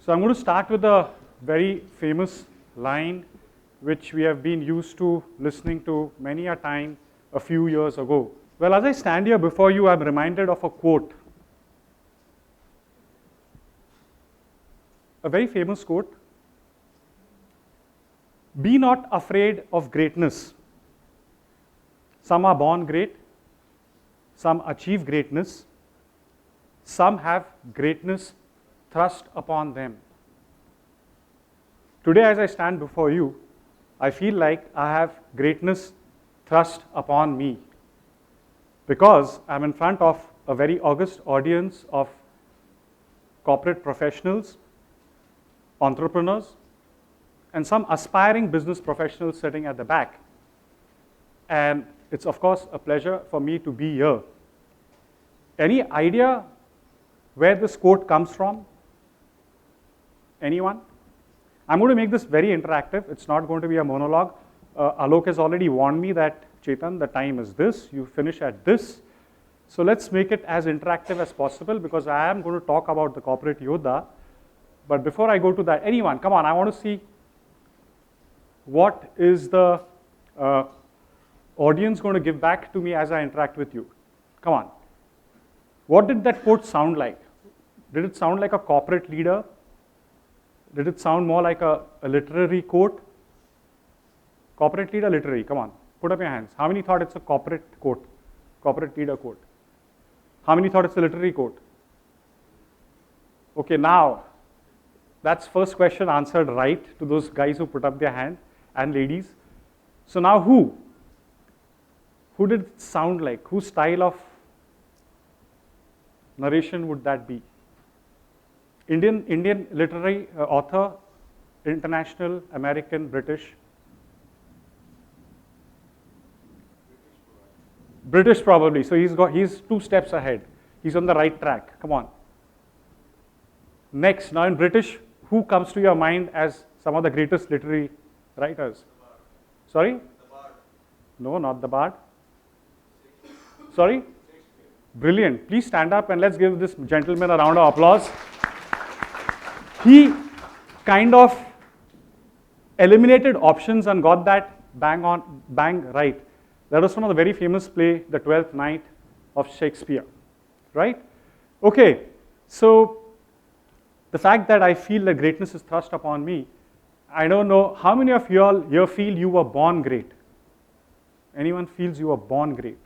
So I'm going to start with a very famous line which we have been used to listening to many a time a few years ago. Well, as I stand here before you, I'm reminded of a quote. A very famous quote. Be not afraid of greatness. Some are born great, some achieve greatness, some have greatness thrust upon them. Today, as I stand before you, I feel like I have greatness thrust upon me because I'm in front of a very august audience of corporate professionals, entrepreneurs, and some aspiring business professionals sitting at the back. And it's of course a pleasure for me to be here. Any idea where this quote comes from? Anyone? I'm going to make this very interactive. It's not going to be a monologue. Alok has already warned me that, Chetan, the time is this, you finish at this. So let's make it as interactive as possible because I am going to talk about the Corporate Yodha. But before I go to that, anyone, come on, I want to see what is the audience going to give back to me as I interact with you. Come on. What did that quote sound like? Did it sound like a corporate leader? Did it sound more like a literary quote? Corporate leader, literary, come on, put up your hands. How many thought it's a corporate quote? Corporate leader quote. How many thought it's a literary quote? Okay, now, that's first question answered right to those guys who put up their hand and ladies. So now who? Who did it sound like? Whose style of narration would that be? Indian literary author, international, American, British? British probably. So he's 2 steps ahead. He's on the right track. Come on. Next, now in British, who comes to your mind as some of the greatest literary writers? Sorry? The Bard. No, not the Bard. Sorry? Brilliant. Please stand up and let's give this gentleman a round of applause. He kind of eliminated options and got that bang right. That was from the very famous play, The 12th Night of Shakespeare, right? Okay, so the fact that I feel that greatness is thrust upon me, I don't know, how many of you all here feel you were born great? Anyone feels you were born great?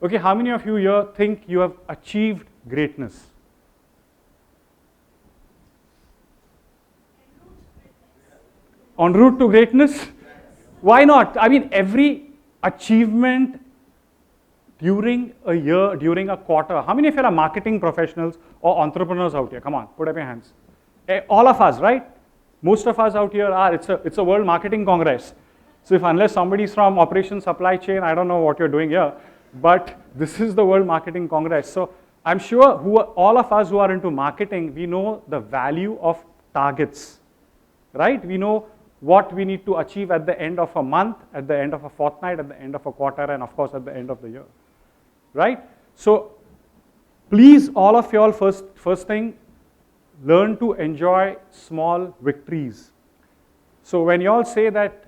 Okay, how many of you here think you have achieved greatness? En route to greatness? Why not? I mean, every achievement during a year, during a quarter. How many of you are marketing professionals or entrepreneurs out here? Come on, put up your hands. All of us, right? Most of us out here are. It's a World Marketing Congress. So unless somebody's from operations supply chain, I don't know what you're doing here. But this is the World Marketing Congress. So I'm sure all of us who are into marketing, we know the value of targets, right? We know what we need to achieve at the end of a month, at the end of a fortnight, at the end of a quarter, and of course at the end of the year, right? So please, all of y'all, first thing, learn to enjoy small victories. So when y'all say that,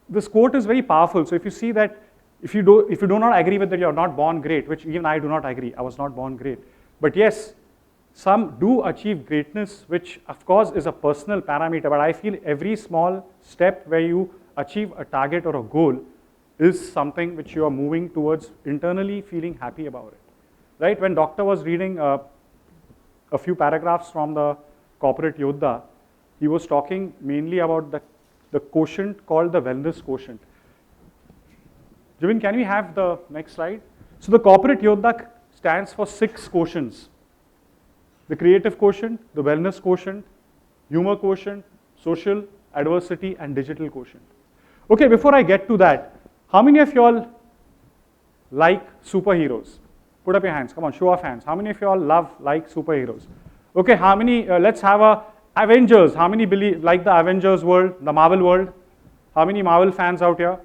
this quote is very powerful. So if you see that, if you do not agree with that, you're not born great, which even I do not agree, I was not born great. But yes, some do achieve greatness, which of course is a personal parameter, but I feel every small step where you achieve a target or a goal is something which you are moving towards internally feeling happy about it, right? When Doctor was reading a few paragraphs from the Corporate Yodha, he was talking mainly about the quotient called the wellness quotient. Jivin, can we have the next slide? So the Corporate Yodha stands for 6 quotients. The creative quotient, the wellness quotient, humor quotient, social, adversity, and digital quotient. Okay, before I get to that, how many of you all like superheroes? Put up your hands, come on, show of hands. How many of you all like superheroes? Okay, how many, let's have a Avengers. How many like the Avengers world, the Marvel world? How many Marvel fans out here?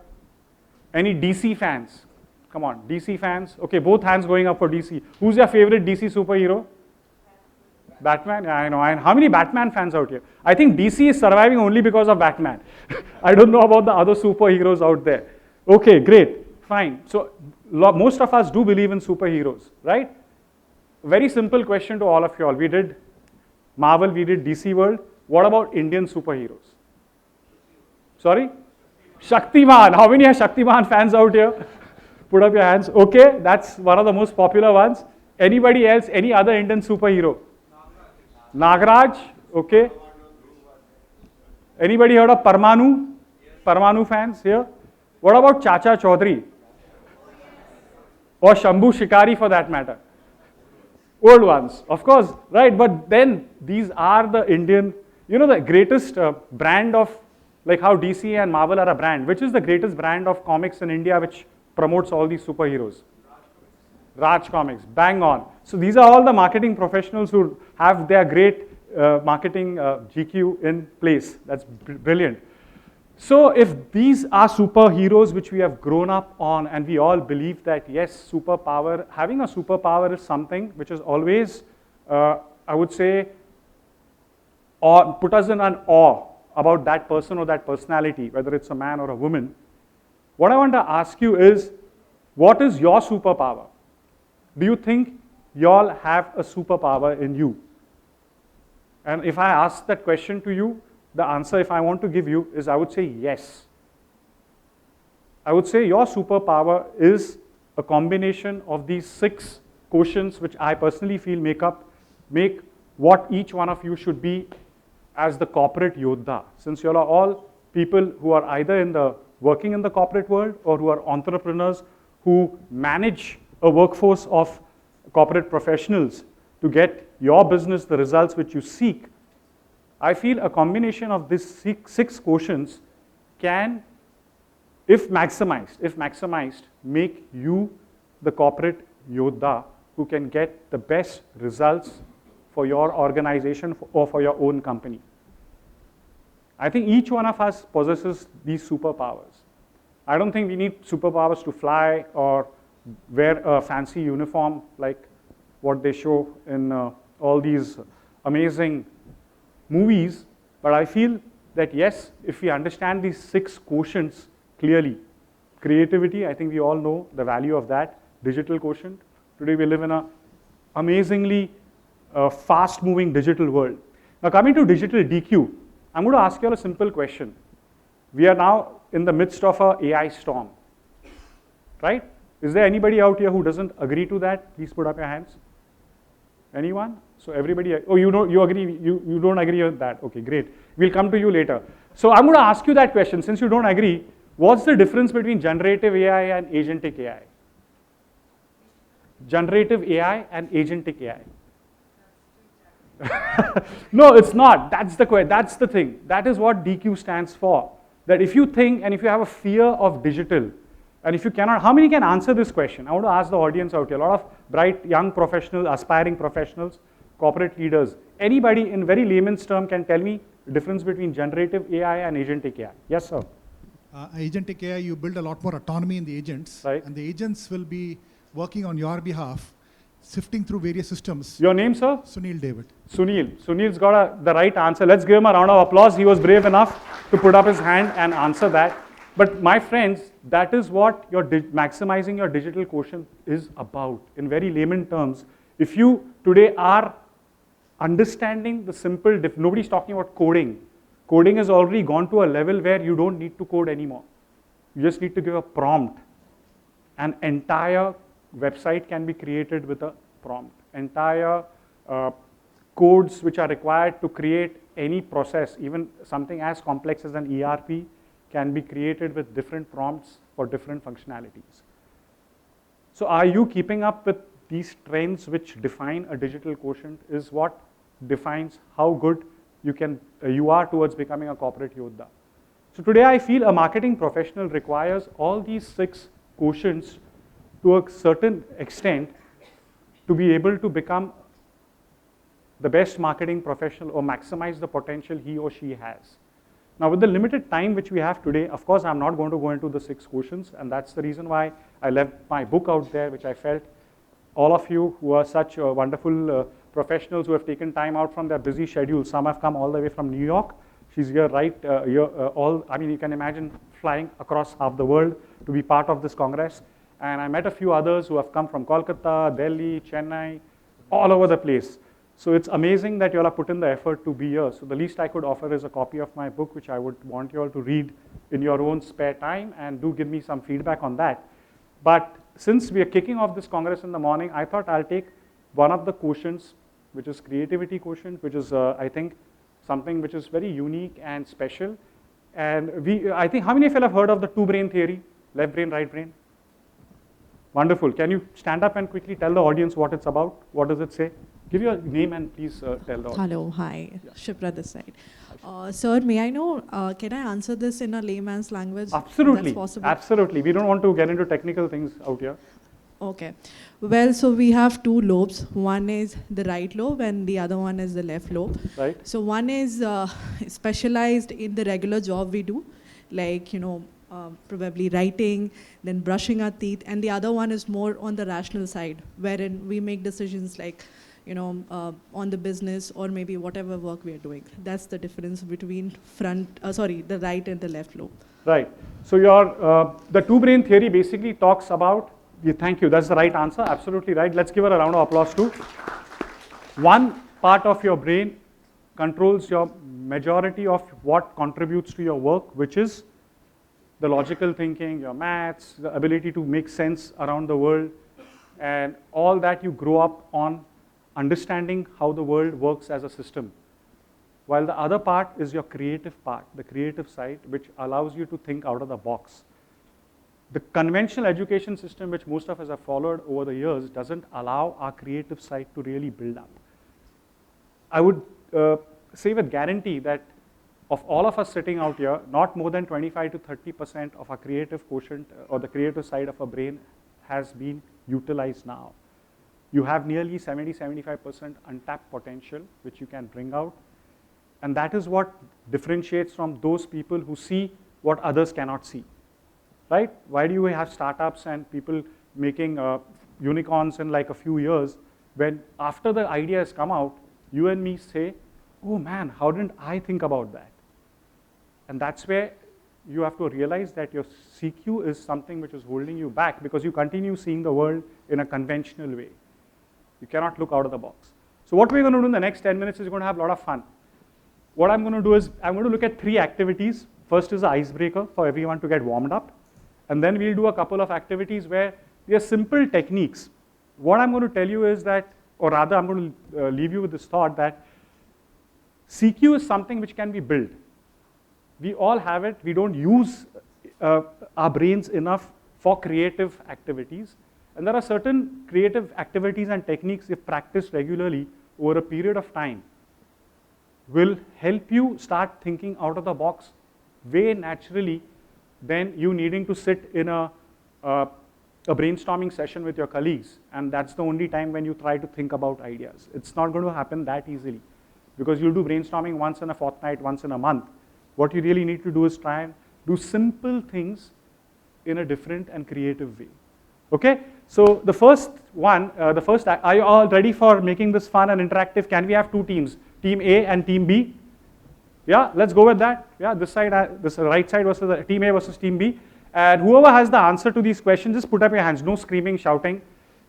Any DC fans? Come on, DC fans. Okay, both hands going up for DC. Who's your favorite DC superhero? Batman, yeah, I know. And how many Batman fans out here? I think DC is surviving only because of Batman. I don't know about the other superheroes out there. Okay, great, fine. So most of us do believe in superheroes, right? Very simple question to all of you all. We did Marvel, we did DC World. What about Indian superheroes? Sorry? Shaktiman. How many are Shaktiman fans out here? Put up your hands. Okay, that's one of the most popular ones. Anybody else? Any other Indian superhero? Nagraj. Okay. Anybody heard of Parmanu? Parmanu fans here? What about Chacha Chaudhary? Or Shambhu Shikari for that matter? Old ones, of course, right? But then these are the Indian, the greatest brand of, like how DC and Marvel are a brand. Which is the greatest brand of comics in India which promotes all these superheroes? Raj Comics, bang on. So these are all the marketing professionals who have their great marketing GQ in place. That's brilliant. So if these are superheroes which we have grown up on and we all believe that yes, having a superpower is something which is always, I would say, put us in an awe about that person or that personality, whether it's a man or a woman. What I want to ask you is, what is your superpower? Do you think you all have a superpower in you? And if I ask that question to you, the answer, if I want to give you, is I would say yes. I would say your superpower is a combination of these 6 quotients which I personally feel make what each one of you should be as the corporate Yodha. Since you all are all people who are either working in the corporate world or who are entrepreneurs who manage a workforce of corporate professionals to get your business the results which you seek, I feel a combination of these 6 quotients can, if maximized, make you the corporate Yodha who can get the best results for your organization or for your own company. I think each one of us possesses these superpowers. I don't think we need superpowers to fly or wear a fancy uniform like what they show in all these amazing movies, but I feel that yes, if we understand these 6 quotients clearly, creativity, I think we all know the value of that, digital quotient. Today we live in an amazingly fast-moving digital world. Now coming to digital DQ, I'm going to ask you all a simple question. We are now in the midst of an AI storm, right? Is there anybody out here who doesn't agree to that? Please put up your hands. Anyone? So everybody, oh, you agree, you don't agree with that. Okay, great. We'll come to you later. So I'm going to ask you that question. Since you don't agree, what's the difference between generative AI and agentic AI? Generative AI and agentic AI. No, it's not. That's the thing. That is what DQ stands for. That if you think and if you have a fear of digital, and if you cannot, how many can answer this question? I want to ask the audience out here, a lot of bright young professionals, aspiring professionals, corporate leaders. Anybody in very layman's term can tell me the difference between generative AI and agentic AI? Yes, sir. Agentic AI, you build a lot more autonomy in the agents, right? And the agents will be working on your behalf, sifting through various systems. Your name, sir? Sunil David. Sunil. Sunil's got the right answer. Let's give him a round of applause. He was brave enough to put up his hand and answer that. But my friends, that is what maximizing your digital quotient is about. In very layman terms, if you today are understanding the simple, nobody's talking about coding. Coding has already gone to a level where you don't need to code anymore. You just need to give a prompt. An entire website can be created with a prompt. Entire codes which are required to create any process, even something as complex as an ERP, can be created with different prompts for different functionalities. So are you keeping up with these trends which define a digital quotient? Is what defines how good you are towards becoming a corporate Yodha. So today I feel a marketing professional requires all these 6 quotients to a certain extent to be able to become the best marketing professional or maximize the potential he or she has. Now with the limited time which we have today, of course I'm not going to go into the 6 quotients, and that's the reason why I left my book out there, which I felt all of you who are such wonderful professionals who have taken time out from their busy schedules. Some have come all the way from New York. She's here you can imagine flying across half the world to be part of this Congress. And I met a few others who have come from Kolkata, Delhi, Chennai, all over the place. So it's amazing that you all have put in the effort to be here. So the least I could offer is a copy of my book, which I would want you all to read in your own spare time, and do give me some feedback on that. But since we are kicking off this Congress in the morning, I thought I'll take one of the quotients, which is creativity quotient, which is, I think, something which is very unique and special. And I think, how many of you have heard of the two-brain theory? Left brain, right brain? Wonderful. Can you stand up and quickly tell the audience what it's about? What does it say? Give your name and please tell the audience. Hello, hi, yeah. Shipra this side. Sir, may I know, can I answer this in a layman's language? Absolutely, that's possible? Absolutely. We don't want to get into technical things out here. Okay. Well, so we have two lobes. One is the right lobe and the other one is the left lobe. Right. So one is specialized in the regular job we do, like, probably writing, then brushing our teeth, and the other one is more on the rational side, wherein we make decisions like, on the business or maybe whatever work we are doing. That's the difference between the right and the left lobe. Right. So the two-brain theory basically talks about, thank you, that's the right answer, absolutely right. Let's give her a round of applause too. One part of your brain controls your majority of what contributes to your work, which is the logical thinking, your maths, the ability to make sense around the world, and all that you grow up on understanding how the world works as a system. While the other part is your creative part, the creative side, which allows you to think out of the box. The conventional education system, which most of us have followed over the years, doesn't allow our creative side to really build up. I would say with guarantee that of all of us sitting out here, not more than 25 to 30% of our creative quotient or the creative side of our brain has been utilized now. You have nearly 70-75% untapped potential, which you can bring out. And that is what differentiates from those people who see what others cannot see. Right? Why do you have startups and people making unicorns in like a few years, when after the idea has come out, you and me say, oh man, how didn't I think about that? And that's where you have to realize that your CQ is something which is holding you back, because you continue seeing the world in a conventional way. You cannot look out of the box. So what we're going to do in the next 10 minutes is we're going to have a lot of fun. What I'm going to do is I'm going to look at 3 activities. First is the icebreaker for everyone to get warmed up. And then we'll do a couple of activities where they are simple techniques. What I'm going to tell you is that, or rather I'm going to leave you with this thought that CQ is something which can be built. We all have it. We don't use our brains enough for creative activities. And there are certain creative activities and techniques, if practiced regularly over a period of time, will help you start thinking out of the box way naturally than you needing to sit in a brainstorming session with your colleagues. And that's the only time when you try to think about ideas. It's not going to happen that easily, because you'll do brainstorming once in a fortnight, once in a month. What you really need to do is try and do simple things in a different and creative way. Okay, so the first one, are you all ready for making this fun and interactive? Can we have 2 teams, Team A and Team B? Yeah, let's go with that. Yeah, this side, this right side versus Team A versus Team B. And whoever has the answer to these questions, just put up your hands. No screaming, shouting,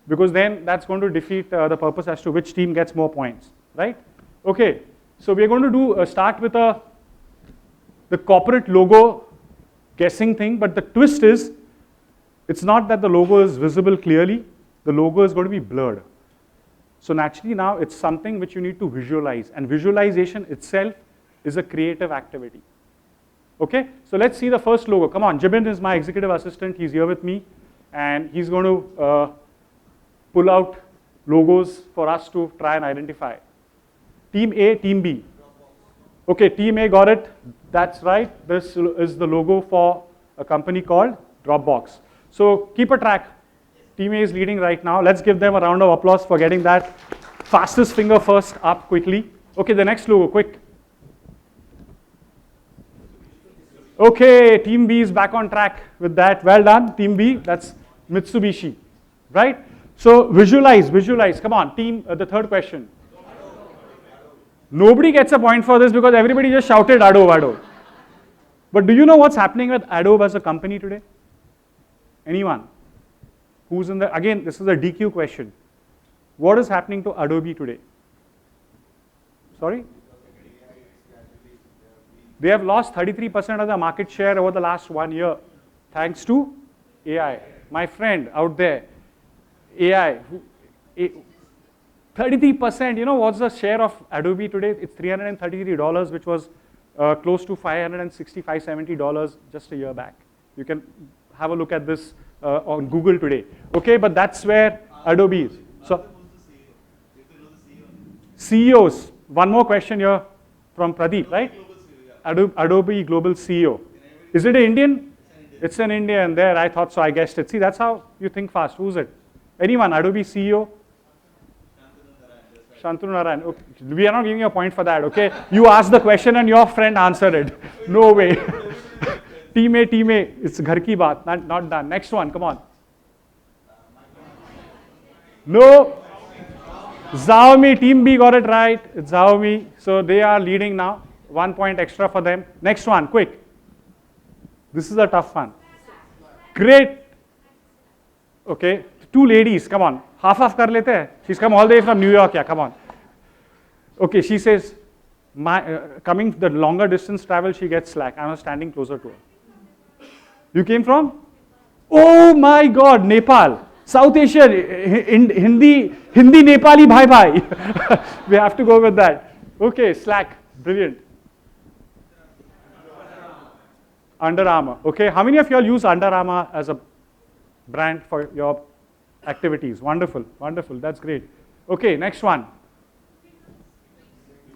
because then that's going to defeat the purpose as to which team gets more points, right? Okay, so we're going to do start with the corporate logo guessing thing, but the twist is, it's not that the logo is visible clearly, the logo is going to be blurred. So naturally now it's something which you need to visualize, and visualization itself is a creative activity. Okay, so let's see the first logo. Come on, Jibin is my executive assistant, he's here with me, and he's going to pull out logos for us to try and identify. Team A, Team B. Okay, Team A got it, that's right. This is the logo for a company called Dropbox. So keep a track. Team A is leading right now. Let's give them a round of applause for getting that fastest finger first up quickly. Okay, the next logo, quick. Okay, Team B is back on track with that. Well done, Team B. That's Mitsubishi, right? So visualize. Come on, team. The third question. Nobody gets a point for this because everybody just shouted Adobe, Adobe. But do you know what's happening with Adobe as a company today? Anyone? Who's in the, again, this is a DQ question. What is happening to Adobe today? Sorry? They have lost 33% of the market share over the last 1 year, thanks to AI. My friend out there, AI, 33%, you know what's the share of Adobe today? It's $333, which was close to $565, $70 just a year back. You can have a look at this on Google today. Okay, but that's where Adobe is. So, CEOs, one more question here from Pradeep, right? Adobe Global CEO. Is it an Indian? It's an Indian there, I thought so, I guessed it. See, that's how you think fast. Who's it? Anyone? Adobe CEO? Shantanu Narayan. Okay. We are not giving you a point for that, okay? You asked the question and your friend answered it. No way. Team A, it's ghar ki baat, not done. Next one, come on. No. Xiaomi, Team B got it right. It's Xiaomi. So they are leading now. 1 point extra for them. Next one, quick. This is a tough one. Great. Okay, 2 ladies, come on. Half kar lete hai. She's come all the way from New York, yeah, come on. Okay, she says, coming the longer distance travel, she gets slack. I was standing closer to her. You came from? Oh my God, Nepal. South Asian, Hindi Nepali bhai. We have to go with that. Okay, slack, brilliant. Under Armour. Okay, how many of you all use Under Armour as a brand for your activities? Wonderful, wonderful, that's great. Okay, next one.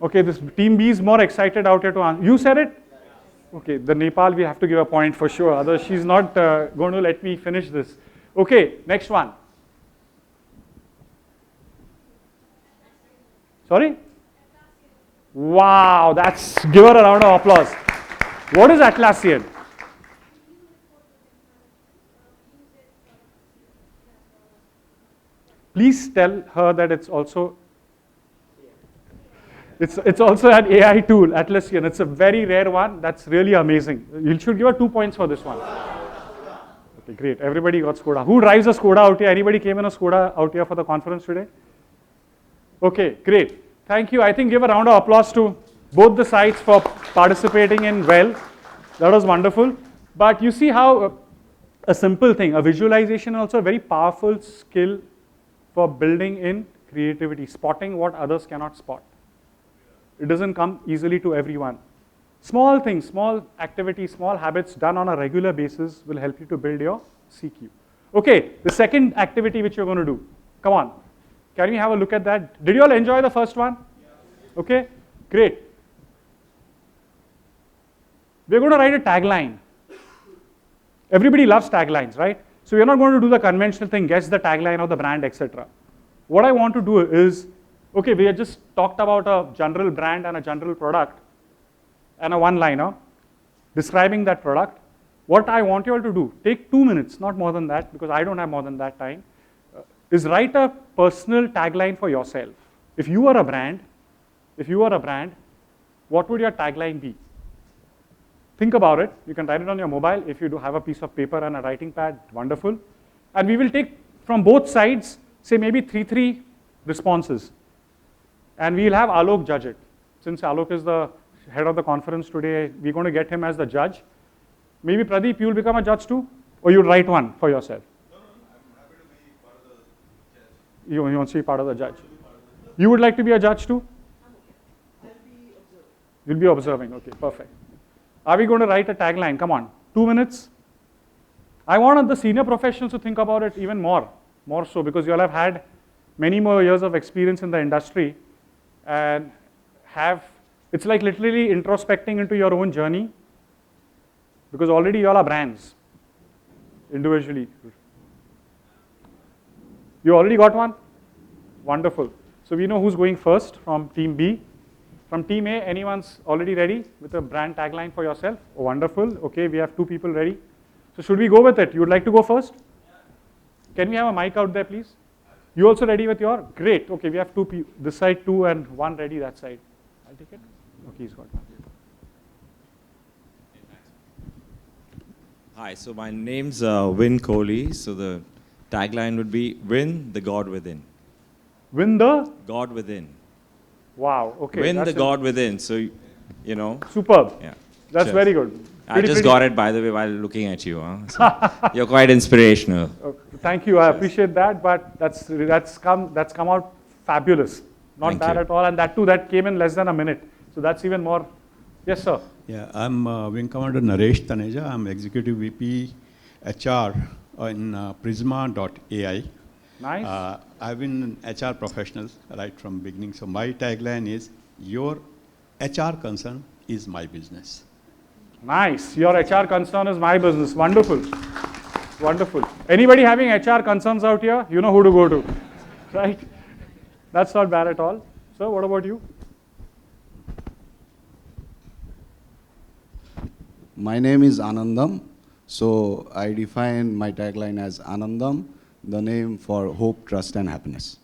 Okay, this team B is more excited out here to answer. You said it? Okay, the Nepal we have to give a point for sure, otherwise she's not going to let me finish this. Okay, next one. Sorry? Wow, give her a round of applause. What is Atlassian? Please tell her that it's also an AI tool, Atlassian. It's a very rare one. That's really amazing. You should give her 2 points for this one. Okay, great. Everybody got Skoda. Who drives a Skoda out here? Anybody came in a Skoda out here for the conference today? Okay, great. Thank you. I think give a round of applause to both the sides for participating in well. That was wonderful. But you see how a simple thing, a visualization, also a very powerful skill for building in creativity, spotting what others cannot spot. It doesn't come easily to everyone. Small things, small activities, small habits done on a regular basis will help you to build your CQ. Okay, the second activity which you're going to do. Come on. Can we have a look at that? Did you all enjoy the first one? Okay, great. We're going to write a tagline. Everybody loves taglines, right? So we're not going to do the conventional thing, guess the tagline of the brand, etc. What I want to do is, okay, we have just talked about a general brand and a general product and a one-liner describing that product. What I want you all to do, take 2 minutes, not more than that, because I don't have more than that time, is write a personal tagline for yourself. If you are a brand, what would your tagline be? Think about it. You can write it on your mobile. If you do have a piece of paper and a writing pad, wonderful. And we will take from both sides, say maybe three responses. And we'll have Alok judge it. Since Alok is the head of the conference today, we're going to get him as the judge. Maybe Pradeep, you'll become a judge too? Or you'll write one for yourself? No, I'm happy to be part of the judge. You want to be part of the judge? You would like to be a judge too? I'll be observing. You'll be observing, okay, perfect. Are we going to write a tagline? Come on, 2 minutes. I want the senior professionals to think about it even more so, because you all have had many more years of experience in the industry and it's like literally introspecting into your own journey, because already you all are brands individually. You already got one? Wonderful. So we know who's going first from team B. From team A, anyone's already ready with a brand tagline for yourself? Oh, wonderful. Okay, we have 2 people ready. So should we go with it? You would like to go first? Can we have a mic out there, please? You also ready with your? Great. Okay, we have 2 people, this side 2 and 1 ready that side. I'll take it. Okay, he's got one. Hi, so my name's Vin Kohli. So the tagline would be Win the God Within. Win the? God Within. Wow, okay. Win that's the God Within. So, you know. Superb. Yeah. That's Cheers. very good. I just got it, by the way, while looking at you. Huh? So you're quite inspirational. Okay, thank you. I appreciate that, but that's come out fabulous. Not Thank bad you. at all, and that too, that came in less than a minute. So that's even more. Yes, sir. Yeah, I'm Wing Commander Naresh Taneja. I'm Executive VP HR in Prisma.ai. Nice. I've been an HR professional right from beginning. So my tagline is, your HR concern is my business. Nice. Your HR concern is my business. Wonderful. Wonderful. Anybody having HR concerns out here? You know who to go to, right? That's not bad at all. So what about you? My name is Anandam. So I define my tagline as Anandam, the name for hope, trust, and happiness.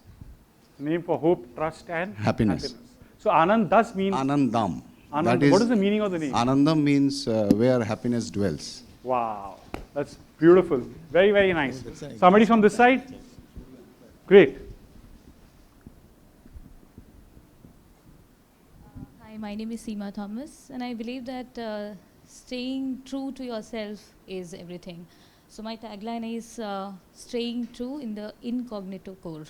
Name for hope, trust, and Happiness. So Anand does mean Anandam. Anand. What is the meaning of the name? Anandam means where happiness dwells. Wow, that's beautiful. Very, very nice. Somebody from this side? Great. Hi, my name is Seema Thomas, and I believe that staying true to yourself is everything. So my tagline is staying true in the incognito core.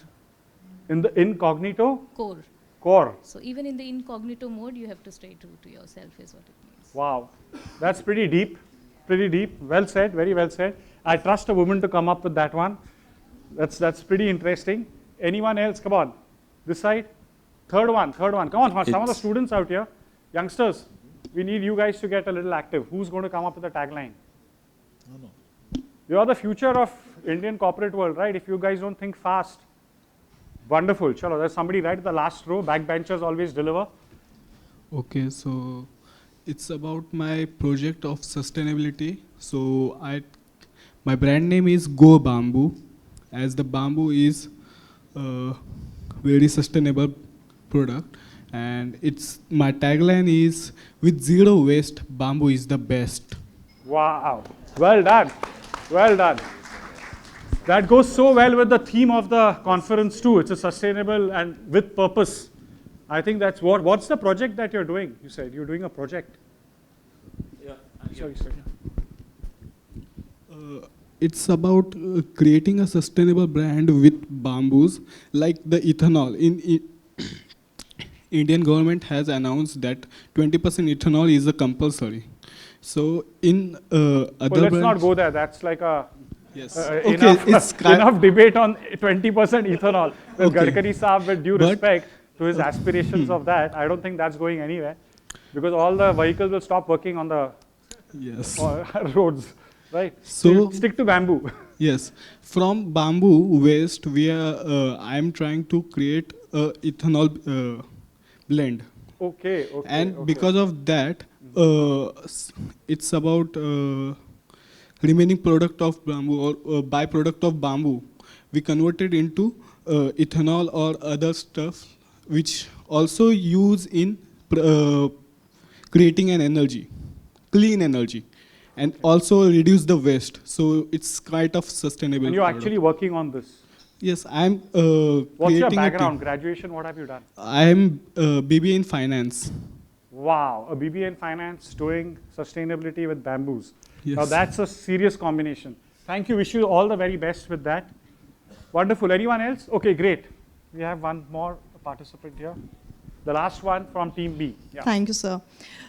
In the incognito Core. core. So even in the incognito mode, you have to stay true to yourself is what it means. Wow, that's pretty deep. Pretty deep. Well said. Very well said. I trust a woman to come up with that one. That's pretty interesting. Anyone else? Come on. This side. Third one. Come on. Some of the students out here, youngsters, we need you guys to get a little active. Who's going to come up with a tagline? No. You are the future of Indian corporate world, right? If you guys don't think fast. Wonderful. Chalo, there's somebody right at the last row. Backbenchers always deliver. Okay, so it's about my project of sustainability. So my brand name is Go Bamboo, as the bamboo is a very sustainable product, and my tagline is, with zero waste, bamboo is the best. Wow. Well done. Well done. That goes so well with the theme of the conference too. It's a sustainable and with purpose. I think that's what's the project that you're doing? You said you're doing a project. Yeah. Sorry. It's about creating a sustainable brand with bamboos, like the ethanol. Indian government has announced that 20% ethanol is a compulsory. So in other Let's not brands, go there. That's like a yes. enough debate on 20% ethanol. With Okay. Gadkari Saab, with due But- respect to his aspirations of that, I don't think that's going anywhere, because all the vehicles will stop working on the yes. roads, right? So- stick to bamboo. Yes, from bamboo waste, I'm trying to create a ethanol blend, Okay. and because of that, it's about remaining product of bamboo or byproduct of bamboo. We convert it into ethanol or other stuff, which also use in creating an energy, clean energy, and also reduce the waste. So it's kind of sustainable. And you're product. actually working on this. Yes, I'm What's your creating a background? team. Graduation, what have you done? I'm BBA in finance. Wow, a BBA in finance doing sustainability with bamboos. Yes. Now that's a serious combination. Thank you. Wish you all the very best with that. Wonderful. Anyone else? Okay, great. We have one more participant here. The last one from team B. Yeah. Thank you, sir.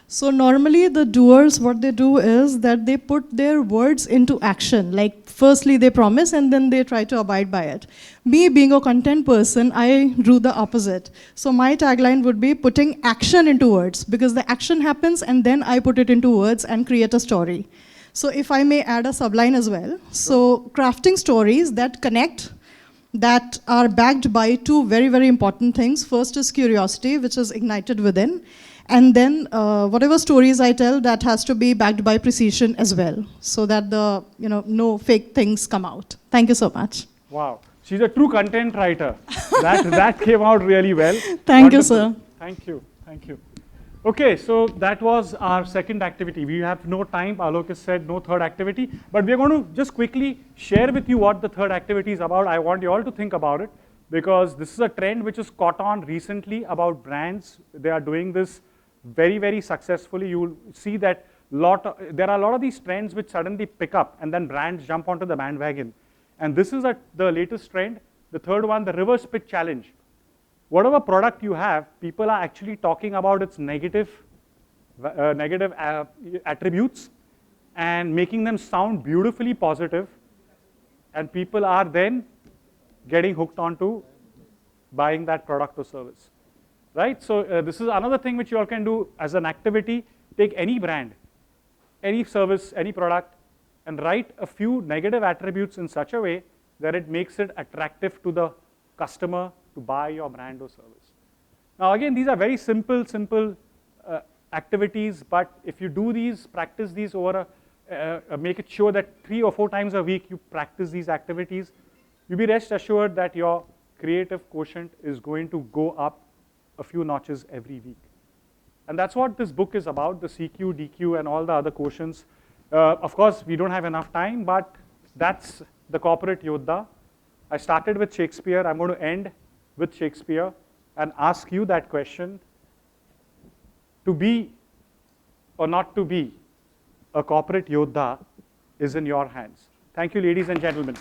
So normally the doers, what they do is that they put their words into action. Like firstly they promise and then they try to abide by it. Me being a content person, I do the opposite. So my tagline would be putting action into words, because the action happens and then I put it into words and create a story. So if I may add a subline as well. So crafting stories that connect, that are backed by two very, very important things. First is curiosity, which is ignited within. And then whatever stories I tell, that has to be backed by precision as well, so that no fake things come out. Thank you so much. Wow. She's a true content writer. That came out really well. Thank you, Wonderful. sir. Thank you. Okay, so that was our second activity. We have no time. Alok has said no third activity, but we're going to just quickly share with you what the third activity is about. I want you all to think about it because this is a trend which is caught on recently about brands. They are doing this very, very successfully. You will see that there are a lot of these trends which suddenly pick up and then brands jump onto the bandwagon. And this is the latest trend. The third one, the reverse pitch challenge. Whatever product you have, people are actually talking about its negative attributes and making them sound beautifully positive, and people are then getting hooked onto buying that product or service, right? So this is another thing which you all can do as an activity. Take any brand, any service, any product, and write a few negative attributes in such a way that it makes it attractive to the customer to buy your brand or service. Now again, these are very simple activities, but if you do these, practice these over make it sure that 3 or 4 times a week you practice these activities, you'll be rest assured that your creative quotient is going to go up a few notches every week. And that's what this book is about, the CQ, DQ, and all the other quotients. Of course, we don't have enough time, but that's the Corporate Yodha. I started with Shakespeare. I'm going to end with Shakespeare and ask you that question. To be or not to be a corporate Yodha is in your hands. Thank you, ladies and gentlemen.